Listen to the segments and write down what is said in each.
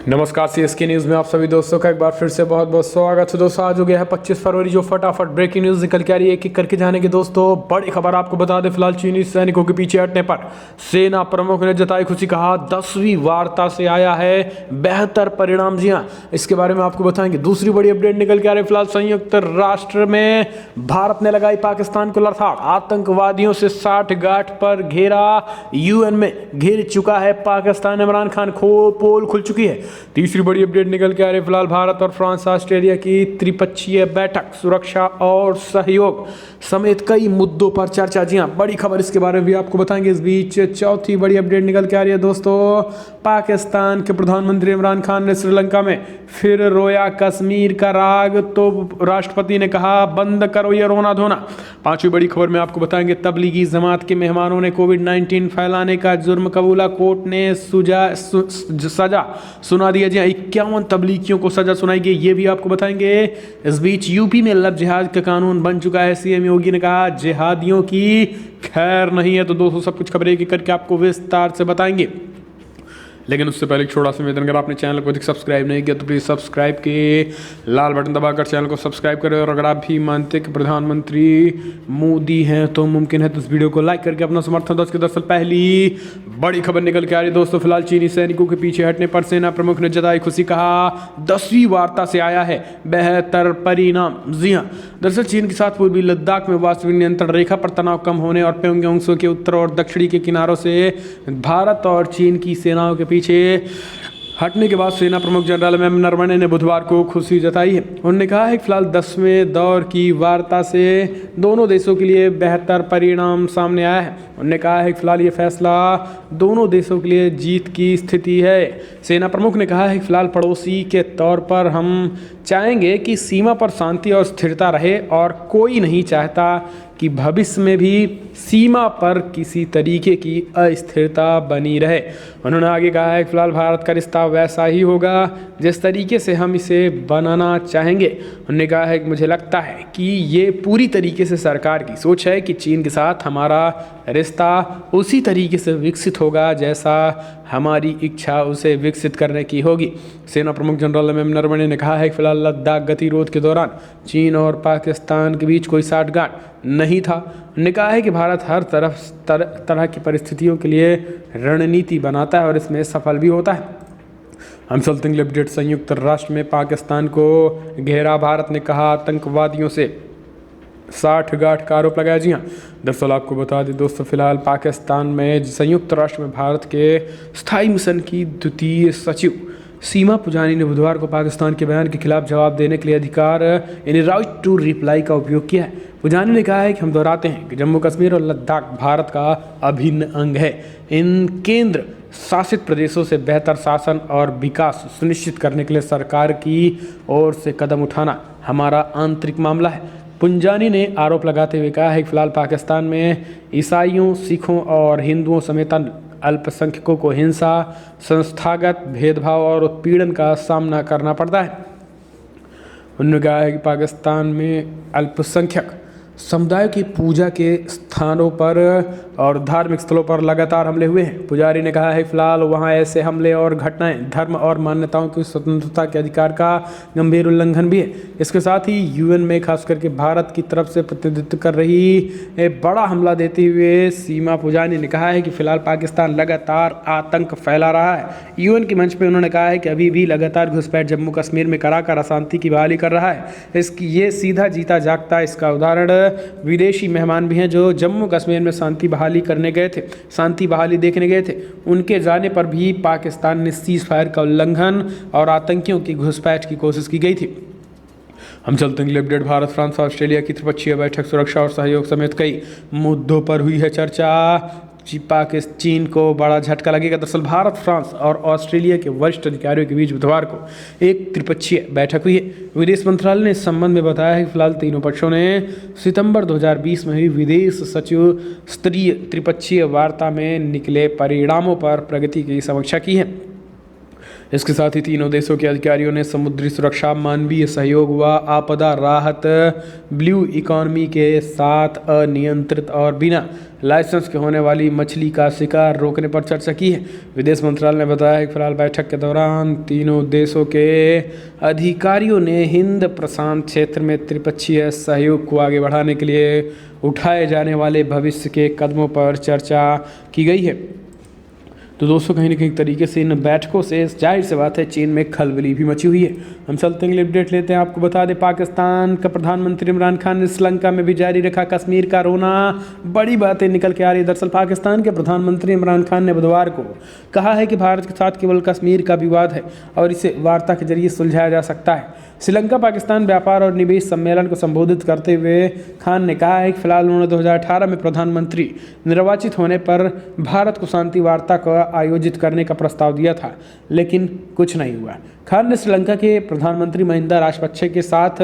नमस्कार, CSK news में आप सभी दोस्तों का एक बार फिर से बहुत बहुत स्वागत है। दोस्तों आज हो गया है 25 फरवरी, जो फटाफट ब्रेकिंग न्यूज़ निकल के आ रही है एक एक करके जाने की। दोस्तों बड़ी खबर आपको बता दें, फिलहाल चीनी सैनिकों के पीछे हटने पर सेना प्रमुख ने जताई खुशी, कहा 10वीं वार्ता से आया है बेहतर परिणाम। जी हाँ, इसके बारे में आपको बताएंगे। दूसरी बड़ी अपडेट निकल के आ रही है, फिलहाल संयुक्त राष्ट्र में भारत ने लगाई पाकिस्तान को लताड़, आतंकवादियों से 60 गांठ पर घेरा, यूएन में घिर चुका है पाकिस्तान, इमरान खान पोल खुल चुकी है। तीसरी बड़ी अपडेट निकल के आ रही है, फिलहाल भारत और फ्रांस ऑस्ट्रेलिया की त्रिपक्षीय बैठक, सुरक्षा और सहयोग समेत कई मुद्दों पर चर्चा। जी हां, बड़ी खबर, इसके बारे में भी आपको बताएंगे। इस बीच चौथी बड़ी अपडेट निकल के आ रही है दोस्तों, पाकिस्तान के प्रधानमंत्री इमरान खान ने श्रीलंका में फिर रोया कश्मीर का राग, तो राष्ट्रपति ने कहा बंद करो ये रोना धोना। पांचवी बड़ी खबर में आपको बताएंगे, तबलीगी जमात के मेहमानों ने कोविड-19 फैलाने का जुर्म कबूला, कोर्ट ने सजा सुना दिया। जी 51 तबलीगियों को सजा सुनाई गई, ये भी आपको बताएंगे। इस बीच यूपी में लव जिहाद का कानून बन चुका है, सीएम योगी ने कहा जिहादियों की खैर नहीं है। तो दोस्तों सब कुछ खबरें एक करके आपको विस्तार से बताएंगे, लेकिन उससे पहले एक छोटा सा निवेदन, अगर आपने चैनल को अधिक सब्सक्राइब नहीं किया तो प्लीज़ सब्सक्राइब के लाल बटन दबाकर चैनल को सब्सक्राइब करें। और अगर आप भी मानते कि प्रधानमंत्री मोदी हैं तो मुमकिन है तो इस वीडियो को लाइक करके अपना समर्थन दो। दरअसल पहली बड़ी खबर निकल के आ रही है दोस्तों, फिलहाल चीनी सैनिकों के पीछे हटने पर सेना प्रमुख ने जताई खुशी, कहा 10वीं वार्ता से आया है बेहतर परिणाम। जी हाँ, दरअसल चीन के साथ पूर्वी लद्दाख में वास्तविक नियंत्रण रेखा पर तनाव कम होने और प्योंगयांग के उत्तर और दक्षिणी के किनारों से भारत और चीन की सेनाओं के पीछे हटने के बाद सेना प्रमुख जनरल एम नरवणे ने बुधवार को खुशी जताई है। उन्होंने कहा है कि फिलहाल 10वें दौर की वार्ता से दोनों देशों के लिए बेहतर परिणाम सामने आया है। उन्होंने कहा है कि फिलहाल ये फैसला दोनों देशों के लिए जीत की स्थिति है। सेना प्रमुख ने कहा है कि फिलहाल पड़ोसी के तौर पर हम चाहेंगे कि सीमा पर शांति और स्थिरता रहे और कोई नहीं चाहता कि भविष्य में भी सीमा पर किसी तरीके की अस्थिरता बनी रहे। उन्होंने आगे कहा है कि फिलहाल भारत का रिश्ता वैसा ही होगा जिस तरीके से हम इसे बनाना चाहेंगे। उन्होंने कहा है कि मुझे लगता है कि ये पूरी तरीके से सरकार की सोच है कि चीन के साथ हमारा रिश्ता उसी तरीके से विकसित होगा जैसा हमारी इच्छा उसे विकसित करने की होगी। सेना प्रमुख जनरल एम नरवणे ने कहा है कि फिलहाल लद्दाख गतिरोध के दौरान चीन और पाकिस्तान के बीच कोई साठगांठ नहीं था। उन्होंने कहा है कि भारत हर तरह की परिस्थितियों के लिए रणनीति बनाता है और इसमें सफल भी होता है। हम चलते हैं अपडेट, संयुक्त राष्ट्र में पाकिस्तान को घेरा, भारत ने कहा आतंकवादियों से 60 गांठ का आरोप लगाया। जी हाँ, दरअसल आपको बता दें दोस्तों, फिलहाल पाकिस्तान में संयुक्त राष्ट्र में भारत के स्थायी मिशन की द्वितीय सचिव सीमा पुजानी ने बुधवार को पाकिस्तान के बयान के खिलाफ जवाब देने के लिए अधिकार यानी राइट टू रिप्लाई का उपयोग किया है। पुजानी ने कहा है कि हम दोहराते हैं कि जम्मू कश्मीर और लद्दाख भारत का अभिन्न अंग है। इन केंद्र शासित प्रदेशों से बेहतर शासन और विकास सुनिश्चित करने के लिए सरकार की ओर से कदम उठाना हमारा आंतरिक मामला है। पुंजानी ने आरोप लगाते हुए कहा है कि फिलहाल पाकिस्तान में ईसाइयों, सिखों और हिंदुओं समेत अल्पसंख्यकों को हिंसा, संस्थागत भेदभाव और उत्पीड़न का सामना करना पड़ता है। उन्होंने कहा है कि पाकिस्तान में अल्पसंख्यक समुदाय की पूजा के स्थानों पर और धार्मिक स्थलों पर लगातार हमले हुए हैं। पुजारी ने कहा है फिलहाल वहां ऐसे हमले और घटनाएं धर्म और मान्यताओं की स्वतंत्रता के अधिकार का गंभीर उल्लंघन भी है। इसके साथ ही यूएन में खास करके भारत की तरफ से प्रतिनिधित्व कर रही बड़ा हमला देते हुए सीमा पुजानी ने कहा है कि फिलहाल पाकिस्तान लगातार आतंक फैला रहा है। यूएन के मंच पर उन्होंने कहा है कि अभी भी लगातार घुसपैठ जम्मू कश्मीर में कराकर अशांति की बहाली कर रहा है। ये सीधा जीता जागता इसका उदाहरण विदेशी मेहमान भी हैं जो जम्मू कश्मीर में शांति बहाली करने गए थे, शांति बहाली देखने गए थे। उनके जाने पर भी पाकिस्तान ने सीज फायर का उल्लंघन और आतंकियों की घुसपैठ की कोशिश की गई थी। हम चलते हैं अपडेट, भारत फ्रांस और ऑस्ट्रेलिया की त्रिपक्षीय बैठक, सुरक्षा और सहयोग समेत कई मुद्दों पर हुई है चर्चा। चीन को बड़ा झटका लगेगा। दरअसल भारत, फ्रांस और ऑस्ट्रेलिया के वरिष्ठ अधिकारियों के बीच बुधवार को एक त्रिपक्षीय बैठक हुई है। विदेश मंत्रालय ने इस संबंध में बताया है कि फिलहाल तीनों पक्षों ने सितंबर 2020 में हुई विदेश सचिव स्तरीय त्रिपक्षीय वार्ता में निकले परिणामों पर प्रगति की समीक्षा की है। इसके साथ ही तीनों देशों के अधिकारियों ने समुद्री सुरक्षा, मानवीय सहयोग व आपदा राहत, ब्लू इकोनॉमी के साथ अनियंत्रित और बिना लाइसेंस के होने वाली मछली का शिकार रोकने पर चर्चा की है। विदेश मंत्रालय ने बताया कि फिलहाल बैठक के दौरान तीनों देशों के अधिकारियों ने हिंद प्रशांत क्षेत्र में त्रिपक्षीय सहयोग को आगे बढ़ाने के लिए उठाए जाने वाले भविष्य के कदमों पर चर्चा की गई है। तो दोस्तों कहीं ना कहीं तरीके से इन बैठकों से जाहिर सी बात है चीन में खलबली भी मची हुई है। हम चलते हैं, अपडेट लेते हैं। आपको बता दें, पाकिस्तान का प्रधानमंत्री इमरान खान ने श्रीलंका में भी जारी रखा कश्मीर का रोना। बड़ी बातें निकल के आ रही है। दरअसल पाकिस्तान के प्रधानमंत्री इमरान खान ने बुधवार को कहा है कि भारत के साथ केवल कश्मीर का विवाद है और इसे वार्ता के जरिए सुलझाया जा सकता है। श्रीलंका पाकिस्तान व्यापार और निवेश सम्मेलन को संबोधित करते हुए खान ने कहा है कि फिलहाल उन्होंने 2018 में प्रधानमंत्री निर्वाचित होने पर भारत को शांति वार्ता का आयोजित करने का प्रस्ताव दिया था, लेकिन कुछ नहीं हुआ। खान ने श्रीलंका के प्रधानमंत्री महिंदा राजपक्षे के साथ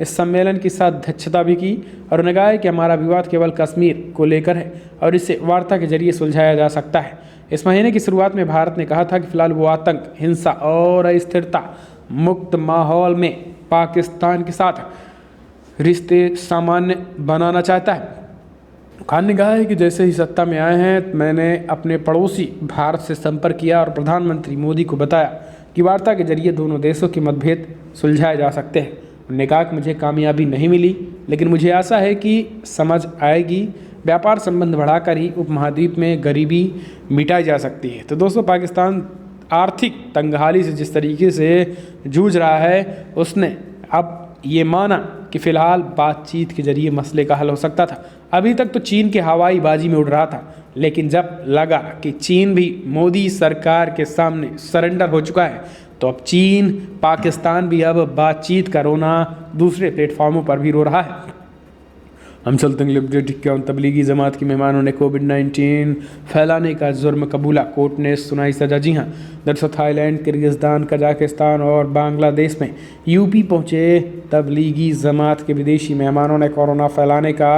इस सम्मेलन की अध्यक्षता भी की और उन्होंने कहा है कि हमारा विवाद केवल कश्मीर को लेकर है और इसे वार्ता के जरिए सुलझाया जा सकता है। इस महीने की शुरुआत में भारत ने कहा था कि फिलहाल वो आतंक, हिंसा और अस्थिरता मुक्त माहौल में पाकिस्तान के साथ रिश्ते सामान्य बनाना चाहता है। खान ने कहा है कि जैसे ही सत्ता में आए हैं मैंने अपने पड़ोसी भारत से संपर्क किया और प्रधानमंत्री मोदी को बताया कि वार्ता के जरिए दोनों देशों के मतभेद सुलझाए जा सकते हैं। उन्होंने कहा कि मुझे कामयाबी नहीं मिली, लेकिन मुझे आशा है कि समझ आएगी। व्यापार संबंध बढ़ाकर ही उपमहाद्वीप में गरीबी मिटाई जा सकती है। तो दोस्तों पाकिस्तान आर्थिक तंगहाली से जिस तरीके से जूझ रहा है, उसने अब ये माना कि फ़िलहाल बातचीत के जरिए मसले का हल हो सकता था। अभी तक तो चीन के हवाई बाजी में उड़ रहा था, लेकिन जब लगा कि चीन भी मोदी सरकार के सामने सरेंडर हो चुका है, तो अब चीन, पाकिस्तान भी अब बातचीत का रोना दूसरे प्लेटफॉर्मों पर भी रो रहा है। हम चलते हैं अपडेट। तबलीगी जमात के मेहमानों ने कोविड-19 फैलाने का जुर्म कबूला, कोर्ट ने सुनाई सजा। जी हाँ, दरअसल थाईलैंड, किर्गिस्तान, कजाकिस्तान और बांग्लादेश में यूपी पहुँचे तबलीगी जमात के विदेशी मेहमानों ने कोरोना फैलाने का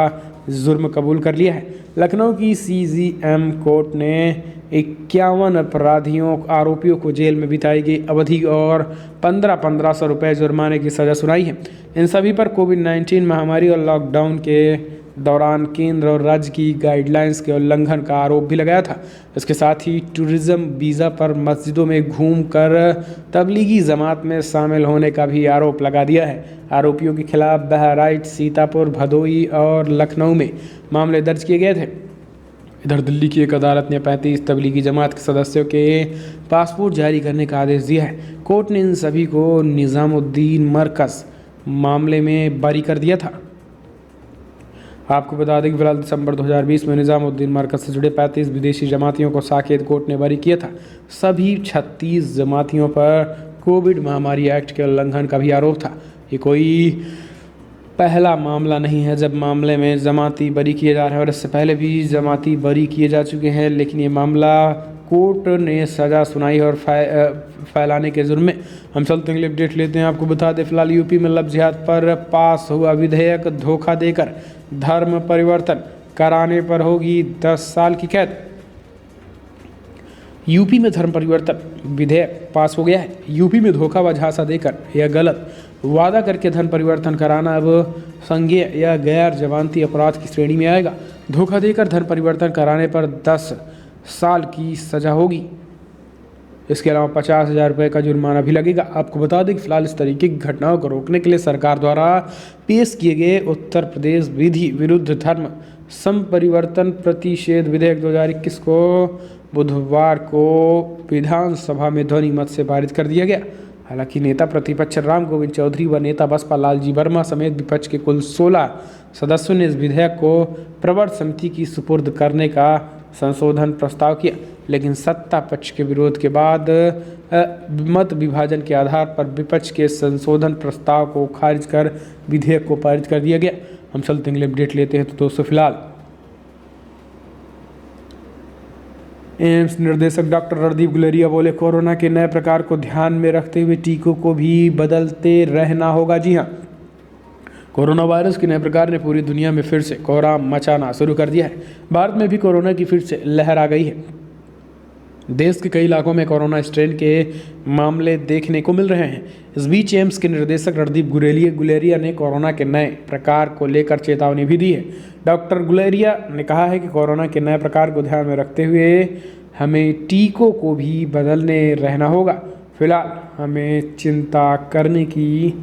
जुर्म कबूल कर लिया है। लखनऊ की सीजीएम कोर्ट ने 51 आरोपियों को जेल में बिताई गई अवधि और 1500 रुपये जुर्माने की सज़ा सुनाई है। इन सभी पर कोविड-19 महामारी और लॉकडाउन के दौरान केंद्र और राज्य की गाइडलाइंस के उल्लंघन का आरोप भी लगाया था। इसके साथ ही टूरिज्म वीज़ा पर मस्जिदों में घूमकर तबलीगी जमात में शामिल होने का भी आरोप लगा दिया है। आरोपियों के खिलाफ बहराइच, सीतापुर, भदोई और लखनऊ में मामले दर्ज किए गए थे। इधर दिल्ली की एक अदालत ने 35 तबलीगी जमात के सदस्यों के पासपोर्ट जारी करने का आदेश दिया है। कोर्ट ने इन सभी को निज़ामुद्दीन मरकज़ मामले में बरी कर दिया था। आपको बता दें कि फिलहाल दिसंबर 2020 में निज़ामुद्दीन मरकज़ से जुड़े 35 विदेशी जमातियों को साकेत कोर्ट ने बरी किया था। सभी 36 जमातियों पर कोविड महामारी एक्ट के उल्लंघन का भी आरोप था। ये कोई पहला मामला नहीं है जब मामले में जमाती बरी किए जा रहे हैं, और इससे पहले भी जमाती बरी किए जा चुके हैं, लेकिन ये मामला कोर्ट ने सज़ा सुनाई और फैलाने के जुर्म में। हम चलते हैं, अपडेट लेते हैं। आपको बता दें फिलहाल यूपी में लव जिहाद पर पास हुआ विधेयक, धोखा देकर धर्म परिवर्तन कराने पर होगी 10 साल की कैद। यूपी में धर्म परिवर्तन विधेयक पास हो गया है। यूपी में धोखा व झांसा देकर या गलत वादा करके धर्म परिवर्तन कराना अब संज्ञेय या गैर जमानती अपराध की श्रेणी में आएगा। धोखा देकर धर्म परिवर्तन कराने पर 10 साल की सज़ा होगी। इसके अलावा 50,000 रुपये का जुर्माना भी लगेगा। आपको बता दें कि फिलहाल इस तरीके की घटनाओं को रोकने के लिए सरकार द्वारा पेश किए गए उत्तर प्रदेश विधि विरुद्ध धर्म संपरिवर्तन प्रतिषेध विधेयक 2021 को बुधवार को विधानसभा में ध्वनि मत से पारित कर दिया गया। हालांकि नेता प्रतिपक्ष राम गोविंद चौधरी व नेता बसपा लालजी वर्मा समेत विपक्ष के कुल 16 सदस्यों ने इस विधेयक को प्रवर समिति की सुपुर्द करने का संशोधन प्रस्ताव किया, लेकिन सत्ता पक्ष के विरोध के बाद मत विभाजन के आधार पर विपक्ष के संशोधन प्रस्ताव को खारिज कर विधेयक को पारित कर दिया गया। हम चलते हैं, अपडेट लेते हैं। तो दोस्तों फिलहाल एम्स निदेशक डॉक्टर रणदीप गुलेरिया बोले, कोरोना के नए प्रकार को ध्यान में रखते हुए टीकों को भी बदलते रहना होगा। जी हाँ, कोरोना वायरस के नए प्रकार ने पूरी दुनिया में फिर से कोहराम मचाना शुरू कर दिया है। भारत में भी कोरोना की फिर से लहर आ गई है। देश के कई इलाकों में कोरोना स्ट्रेन के मामले देखने को मिल रहे हैं। इस बीच एम्स के निदेशक रणदीप गुलेरिया ने कोरोना के नए प्रकार को लेकर चेतावनी भी दी है। डॉक्टर गुलेरिया ने कहा है कि कोरोना के नए प्रकार को ध्यान में रखते हुए हमें टीकों को भी बदलने रहना होगा। फिलहाल हमें चिंता करने की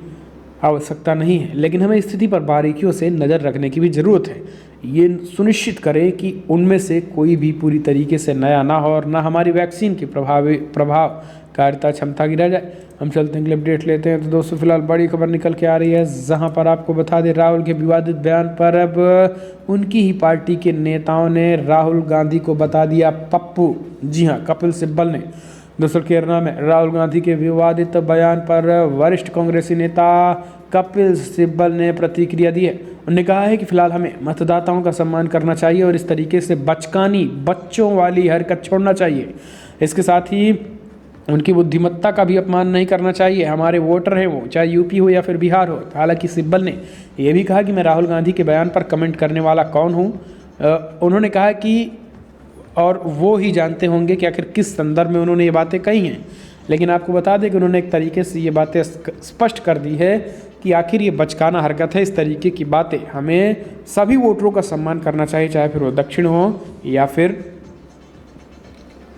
आवश्यकता नहीं है, लेकिन हमें स्थिति पर बारीकियों से नज़र रखने की भी ज़रूरत है। ये सुनिश्चित करें कि उनमें से कोई भी पूरी तरीके से नया ना हो और ना हमारी वैक्सीन की प्रभावकारिता क्षमता गिरा जाए। हम चलते हैं अपडेट लेते हैं। तो दोस्तों फिलहाल बड़ी खबर निकल के आ रही है, जहां पर आपको बता दें राहुल के विवादित बयान पर अब उनकी ही पार्टी के नेताओं ने राहुल गांधी को बता दिया पप्पू। जी हाँ, कपिल सिब्बल ने दरअसल केरला में राहुल गांधी के विवादित बयान पर वरिष्ठ कांग्रेसी नेता कपिल सिब्बल ने प्रतिक्रिया दी है। उन्होंने कहा है कि फिलहाल हमें मतदाताओं का सम्मान करना चाहिए और इस तरीके से बचकानी बच्चों वाली हरकत छोड़ना चाहिए। इसके साथ ही उनकी बुद्धिमत्ता का भी अपमान नहीं करना चाहिए। हमारे वोटर हैं वो, चाहे यूपी हो या फिर बिहार हो। हालांकि सिब्बल ने यह भी कहा कि मैं राहुल गांधी के बयान पर कमेंट करने वाला कौन हूँ। उन्होंने कहा कि और वो ही जानते होंगे कि आखिर किस संदर्भ में उन्होंने ये बातें कही हैं। लेकिन आपको बता दें कि उन्होंने एक तरीके से ये बातें स्पष्ट कर दी है कि आखिर ये बचकाना हरकत है। इस तरीके की बातें हमें सभी वोटरों का सम्मान करना चाहिए, चाहे फिर वो दक्षिण हो या फिर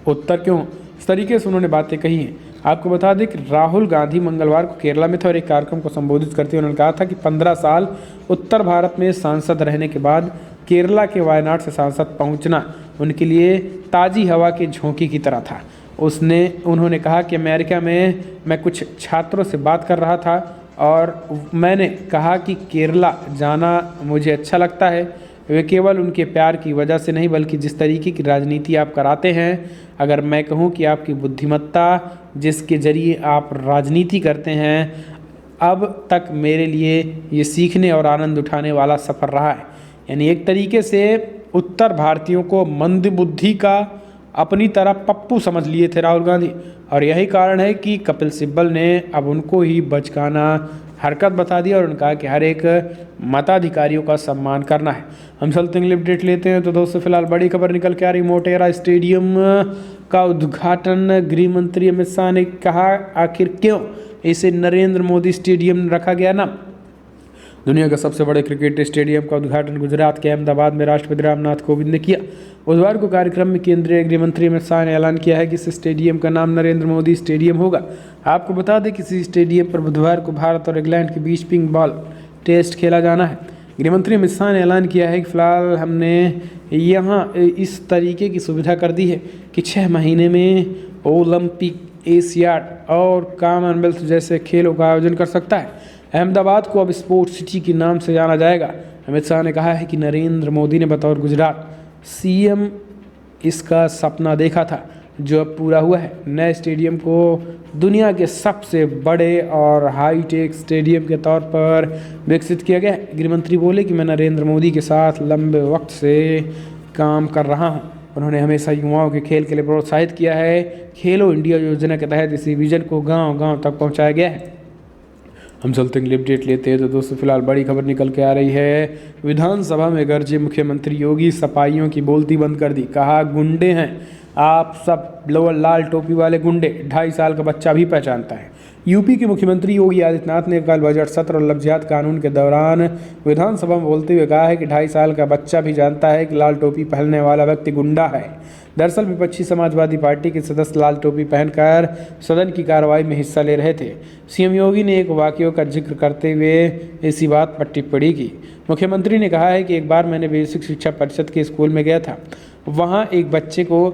उत्तर के हों। इस तरीके से उन्होंने बातें कही हैं। आपको बता दें कि राहुल गांधी मंगलवार को केरला में थे और एक कार्यक्रम को संबोधित करते हुए उन्होंने कहा था कि 15 साल उत्तर भारत में सांसद रहने के बाद केरला के वायनाड से सांसद पहुंचना उनके लिए ताज़ी हवा के झोंके की तरह था। उन्होंने कहा कि अमेरिका में मैं कुछ छात्रों से बात कर रहा था और मैंने कहा कि केरला जाना मुझे अच्छा लगता है। वे केवल उनके प्यार की वजह से नहीं, बल्कि जिस तरीके की राजनीति आप कराते हैं। अगर मैं कहूं कि आपकी बुद्धिमत्ता जिसके ज़रिए आप राजनीति करते हैं, अब तक मेरे लिए ये सीखने और आनंद उठाने वाला सफ़र रहा है। यानी एक तरीके से उत्तर भारतीयों को मंदबुद्धि का अपनी तरह पप्पू समझ लिए थे राहुल गांधी, और यही कारण है कि कपिल सिब्बल ने अब उनको ही बचकाना हरकत बता दिया और उन्होंने कहा कि हर एक मताधिकारियों का सम्मान करना है। हम चलते हैं अपडेट लेते हैं। तो दोस्तों फिलहाल बड़ी खबर निकल के आ रही, मोटेरा स्टेडियम का उद्घाटन गृह मंत्री अमित शाह ने कहा। आखिर क्यों इसे नरेंद्र मोदी स्टेडियम रखा गया ना? दुनिया का सबसे बड़े क्रिकेट स्टेडियम का उद्घाटन गुजरात के अहमदाबाद में राष्ट्रपति रामनाथ कोविंद ने किया। बुधवार को कार्यक्रम में केंद्रीय गृह मंत्री अमित शाह ने ऐलान किया है कि इस स्टेडियम का नाम नरेंद्र मोदी स्टेडियम होगा। आपको बता दें कि इसी स्टेडियम पर बुधवार को भारत और इंग्लैंड के बीच पिंक बॉल टेस्ट खेला जाना है। गृह मंत्री अमित शाह ने ऐलान किया है कि फिलहाल हमने यहाँ इस तरीके की सुविधा कर दी है कि 6 महीने में ओलंपिक, एशियाड और कॉमनवेल्थ जैसे खेलों का आयोजन कर सकता है। अहमदाबाद को अब स्पोर्ट्स सिटी के नाम से जाना जाएगा। अमित शाह ने कहा है कि नरेंद्र मोदी ने बतौर गुजरात सीएम इसका सपना देखा था, जो अब पूरा हुआ है। नए स्टेडियम को दुनिया के सबसे बड़े और हाईटेक स्टेडियम के तौर पर विकसित किया गया है। गृहमंत्री बोले कि मैं नरेंद्र मोदी के साथ लंबे वक्त से काम कर रहा हूं। उन्होंने हमेशा युवाओं के खेल के लिए प्रोत्साहित किया है। खेलो इंडिया योजना के तहत इसी विजन को गांव-गांव तक पहुंचाया गया है। हम चलते हैं अपडेट लेते हैं। तो दोस्तों फिलहाल बड़ी खबर निकल के आ रही है, विधानसभा में गरजे मुख्यमंत्री योगी, सपाइयों की बोलती बंद कर दी। कहा गुंडे हैं आप सब, लोअर लाल टोपी वाले गुंडे, 2.5 साल का बच्चा भी पहचानता है। यूपी के मुख्यमंत्री योगी आदित्यनाथ ने कल बजट सत्र और लफ्जियात कानून के दौरान विधानसभा में बोलते हुए कहा है कि 2.5 साल का बच्चा भी जानता है कि लाल टोपी पहनने वाला व्यक्ति गुंडा है। दरअसल विपक्षी समाजवादी पार्टी के सदस्य लाल टोपी पहनकर सदन की कार्रवाई में हिस्सा ले रहे थे। सीएम योगी ने एक वाकये का जिक्र करते हुए इसी बात पर टिप्पणी की। मुख्यमंत्री ने कहा है कि एक बार मैंने बेसिक शिक्षा परिषद के स्कूल में गया था। वहाँ एक बच्चे को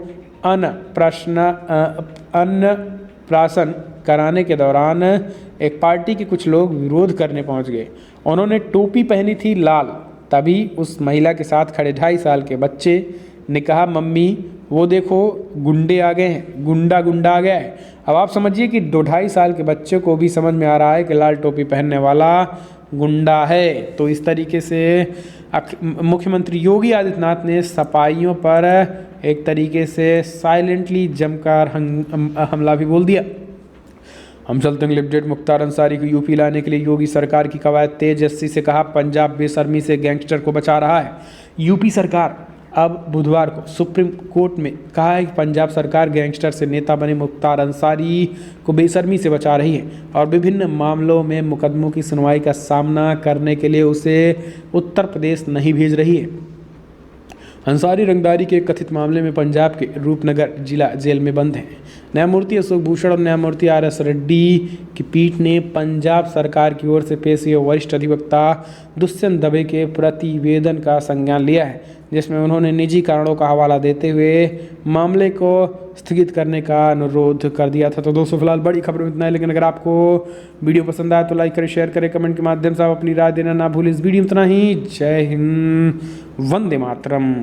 अन्नप्राशन कराने के दौरान एक पार्टी के कुछ लोग विरोध करने पहुँच गए। उन्होंने टोपी पहनी थी लाल। तभी उस महिला के साथ खड़े 2.5 साल के बच्चे ने कहा, मम्मी वो देखो गुंडे आ गए हैं, गुंडा आ गया है। अब आप समझिए कि 2.5 साल के बच्चे को भी समझ में आ रहा है कि लाल टोपी पहनने वाला गुंडा है। तो इस तरीके से मुख्यमंत्री योगी आदित्यनाथ ने सपाइयों पर एक तरीके से साइलेंटली जमकर हमला भी बोल दिया। हम चलते हैं अपडेट। मुख्तार अंसारी को यूपी लाने के लिए योगी सरकार की कवायद तेज। एससी से कहा पंजाब बेशर्मी से गैंगस्टर को बचा रहा है। यूपी सरकार अब बुधवार को सुप्रीम कोर्ट में कहा है कि पंजाब सरकार गैंगस्टर से नेता बने मुख्तार अंसारी को बेशर्मी से बचा रही है और विभिन्न मामलों में मुकदमों की सुनवाई का सामना करने के लिए उसे उत्तर प्रदेश नहीं भेज रही है। अंसारी रंगदारी के कथित मामले में पंजाब के रूपनगर जिला जेल में बंद हैं। न्यायमूर्ति अशोक भूषण और न्यायमूर्ति RS रेड्डी की पीठ ने पंजाब सरकार की ओर से पेश हुए वरिष्ठ अधिवक्ता दुष्यंत दवे के प्रतिवेदन का संज्ञान लिया है, जिसमें उन्होंने निजी कारणों का हवाला देते हुए मामले को स्थगित करने का अनुरोध कर दिया था। तो दोस्तों फिलहाल बड़ी खबर में इतना है, लेकिन अगर आपको वीडियो पसंद आया तो लाइक करें, शेयर करें, कमेंट के माध्यम से आप अपनी राय देना ना भूलें। इस वीडियो में इतना ही। जय हिंद, वंदे मातरम।